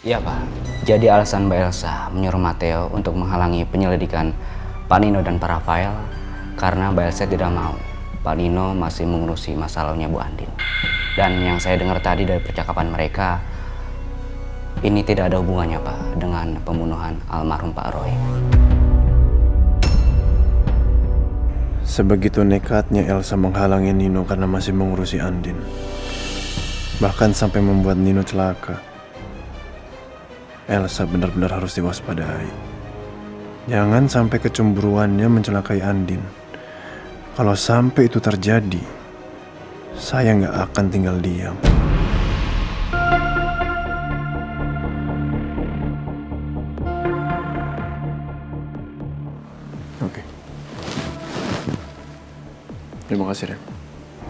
Iya Pak, jadi alasan Mbak Elsa menyuruh Matteo untuk menghalangi penyelidikan Pak Nino dan Pak Rafael karena Mbak Elsa tidak mau Pak Nino masih mengurusi masalahnya Bu Andin. Dan yang saya dengar tadi dari percakapan mereka, ini tidak ada hubungannya Pak dengan pembunuhan almarhum Pak Roy. Sebegitu nekatnya Elsa menghalangi Nino karena masih mengurusi Andin. Bahkan sampai membuat Nino celaka. Elsa benar-benar harus diwaspadai. Jangan sampai kecemburuannya mencelakai Andin. Kalau sampai itu terjadi, saya nggak akan tinggal diam. Oke. Terima kasih, Ren.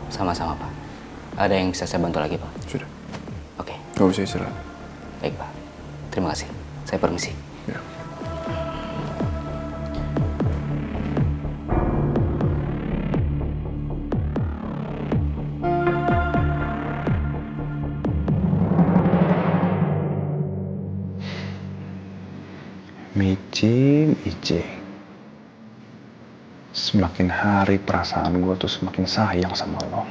Sama-sama Pak. Ada yang bisa saya bantu lagi Pak? Sudah. Oke. Kau bisa istirahat. Baik Pak. Terima kasih. Saya permisi. Ya. Mici. Semakin hari perasaan gue tuh semakin sayang sama lo.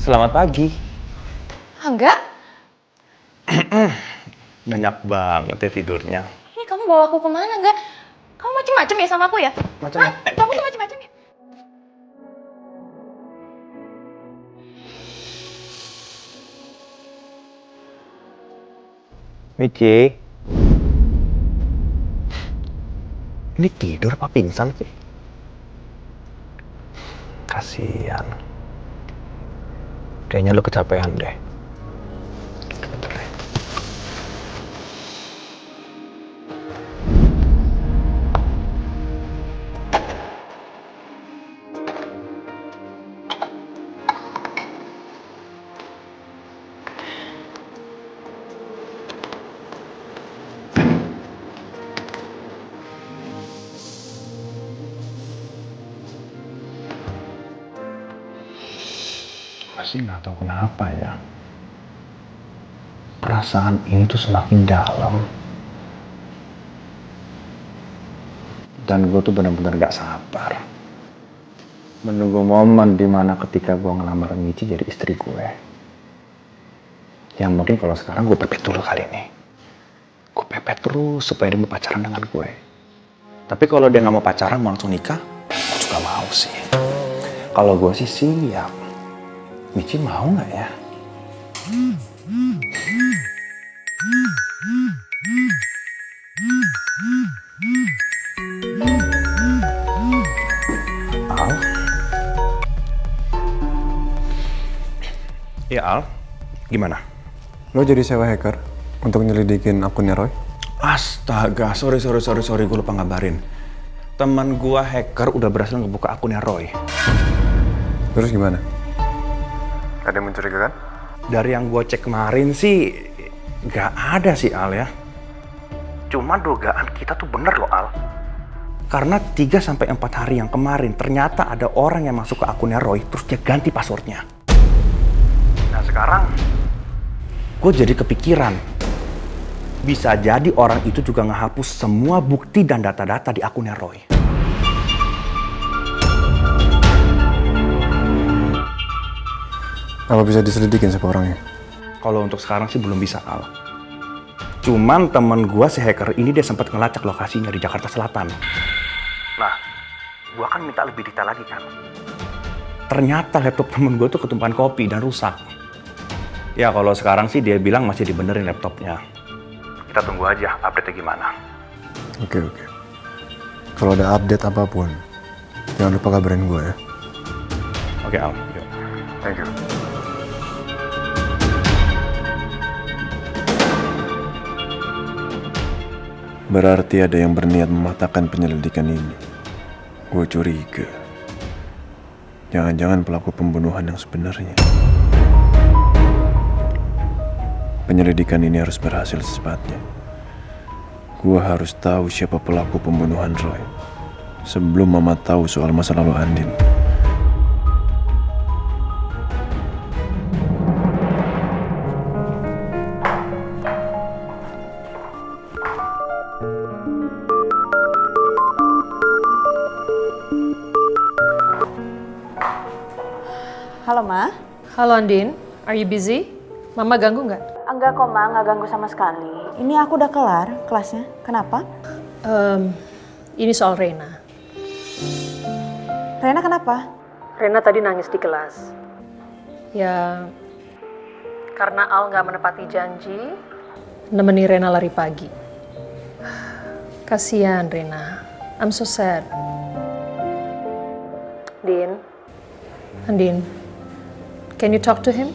Selamat pagi. Enggak. Banyak banget ya tidurnya. Ini kamu bawa aku kemana, enggak? Kamu macem-macem ya sama aku ya? Macam Hah? Kamu tuh macem-macem ya? Mici. Ini tidur apa pingsan sih? Kasian. Kayaknya lo kecapean deh. Bentar deh. Masih nggak tahu kenapa ya. Perasaan ini tuh semakin dalam. Dan gue tuh benar-benar gak sabar menunggu momen dimana ketika gue ngelamar Michi jadi istri gue. Yang mungkin kalau sekarang gue pepet dulu kali ini. Gue pepet terus supaya dia mau pacaran dengan gue. Tapi kalau dia gak mau pacaran, mau langsung nikah, gue juga mau sih. Kalau gue sih siap. Michi mau gak ya? Al? Ya Al, gimana? Lo jadi sewa hacker untuk nyelidikin akunnya Roy? Astaga, sorry, gue lupa ngabarin. Teman gua hacker udah berhasil ngebuka akunnya Roy. Terus gimana? Ada yang mencurigakan? Dari yang gua cek kemarin sih, gak ada sih Al ya. Cuma dugaan kita tuh bener loh Al. Karena 3-4 hari yang kemarin ternyata ada orang yang masuk ke akunnya Roy terus dia ganti passwordnya. Nah sekarang gue jadi kepikiran. Bisa jadi orang itu juga ngehapus semua bukti dan data-data di akunnya Roy. Apa bisa diselidikin siapa orangnya? Kalau untuk sekarang sih belum bisa Al. Cuman temen gue si hacker ini dia sempat ngelacak lokasinya di Jakarta Selatan. Nah, gue kan minta lebih detail lagi kan. Ternyata laptop temen gue tuh ketumpahan kopi dan rusak. Ya kalau sekarang sih dia bilang masih dibenerin laptopnya. Kita tunggu aja update-nya gimana. Oke. Kalau ada update apapun, jangan lupa kabarin gue ya. Oke Al, yuk. Thank you. Berarti ada yang berniat mematahkan penyelidikan ini. Gue curiga. Jangan-jangan pelaku pembunuhan yang sebenarnya. Penyelidikan ini harus berhasil secepatnya. Gue harus tahu siapa pelaku pembunuhan Roy sebelum Mama tahu soal masa lalu Andin. Halo, Ma. Halo Andin, are you busy? Mama ganggu nggak? Enggak kok, Ma. Nggak ganggu sama sekali. Ini aku udah kelar kelasnya. Kenapa? Ini soal Reina. Rena kenapa? Reina tadi nangis di kelas. Ya, karena Al nggak menepati janji, nemeni Reina lari pagi. Kasian Reina, I'm so sad. Andin, can you talk to him?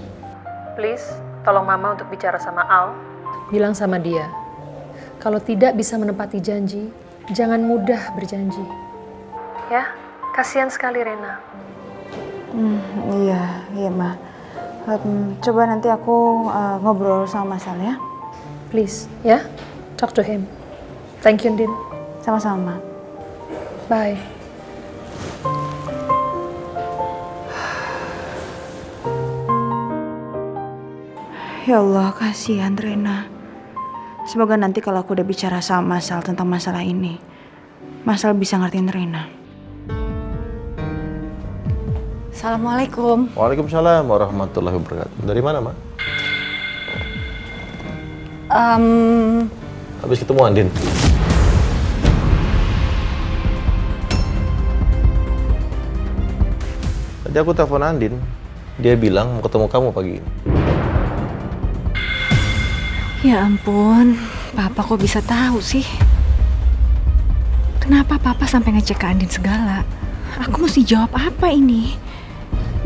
Please, tolong Mama untuk bicara sama Al. Bilang sama dia, kalau tidak bisa menepati janji, jangan mudah berjanji. Ya, kasihan sekali Reina. Iya, Ma. Coba nanti aku ngobrol sama Mas Al ya. Please, ya, talk to him. Thank you, Andin. Sama-sama, Ma. Bye. Ya Allah, kasihan Rena. Semoga nanti kalau aku udah bicara sama Mas Al tentang masalah ini, Mas Al bisa ngertiin Rena. Assalamualaikum. Waalaikumsalam warahmatullahi wabarakatuh. Dari mana, Mak? Habis ketemu Andin. Tadi aku telepon Andin. Dia bilang mau ketemu kamu pagi ini. Ya ampun, Papa kok bisa tahu sih? Kenapa Papa sampai ngecek ke Andin segala? Aku mesti jawab apa ini?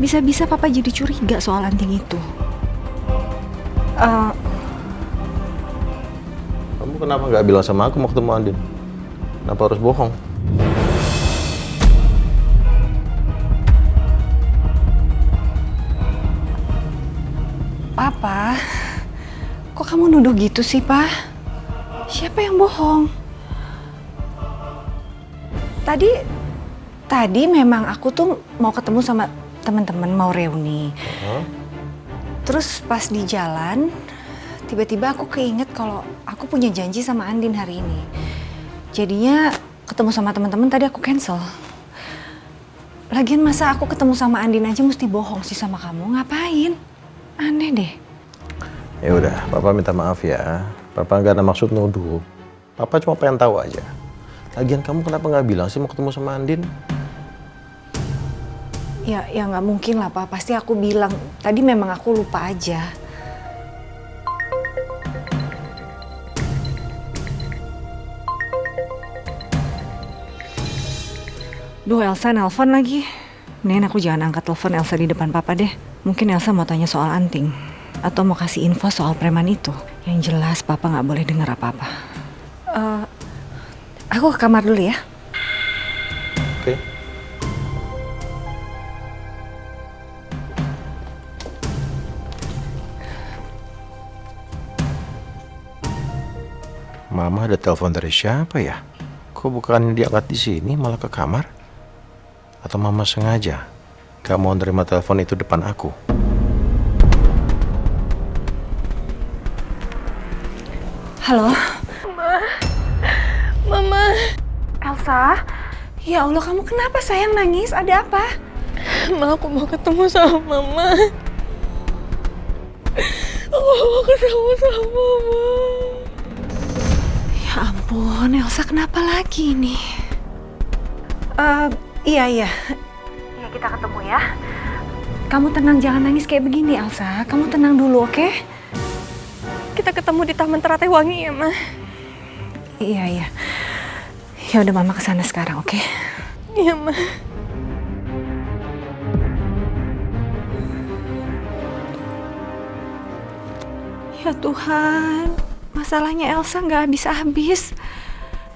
Bisa-bisa Papa jadi curiga soal anting itu. Kamu kenapa nggak bilang sama aku mau ketemu Andin? Kenapa harus bohong? Papa, kok kamu nuduh gitu sih, Pak? Siapa yang bohong? Tadi memang aku tuh mau ketemu sama teman-teman, mau reuni. Terus pas di jalan, tiba-tiba aku keinget kalau aku punya janji sama Andin hari ini. Jadinya ketemu sama teman-teman tadi aku cancel. Lagian masa aku ketemu sama Andin aja mesti bohong sih sama kamu? Ngapain? Aneh deh. Ya udah, Papa minta maaf ya. Papa nggak ada maksud nuduh. Papa cuma pengen tahu aja. Lagian kamu kenapa nggak bilang sih mau ketemu sama Andin? Ya nggak mungkin lah, Pak. Pasti aku bilang. Tadi memang aku lupa aja. Duh, Elsa nelpon lagi. Mendingan aku jangan angkat telepon Elsa di depan Papa deh. Mungkin Elsa mau tanya soal anting. Atau mau kasih info soal preman itu. Yang jelas Papa nggak boleh dengar apa-apa. Aku ke kamar dulu ya. Oke. Mama ada telepon dari siapa ya? Kok bukan diangkat di sini malah ke kamar? Atau Mama sengaja gak mau nerima telepon itu depan aku? Halo. Mama. Elsa. Ya Allah, kamu kenapa sayang nangis? Ada apa? Aku mau ketemu sama Mama. Aku mau ketemu sama Mama. Ya ampun, Elsa kenapa lagi nih? Iya. Ya kita ketemu ya. Kamu tenang, jangan nangis kayak begini, Elsa. Kamu tenang dulu, oke? Kita ketemu di Taman Teratai Wangi ya, Ma? Iya. Ya udah, Mama kesana sekarang, oke? Iya, Ma. Ya Tuhan, masalahnya Elsa nggak habis-habis.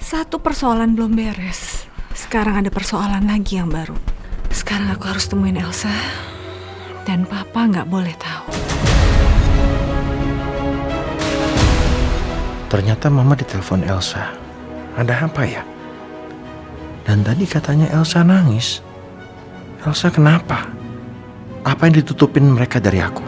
Satu persoalan belum beres. Sekarang ada persoalan lagi yang baru. Sekarang aku harus temuin Elsa. Dan Papa nggak boleh tahu. Ternyata Mama ditelepon Elsa. Ada apa ya? Dan tadi katanya Elsa nangis. Elsa kenapa? Apa yang ditutupin mereka dari aku?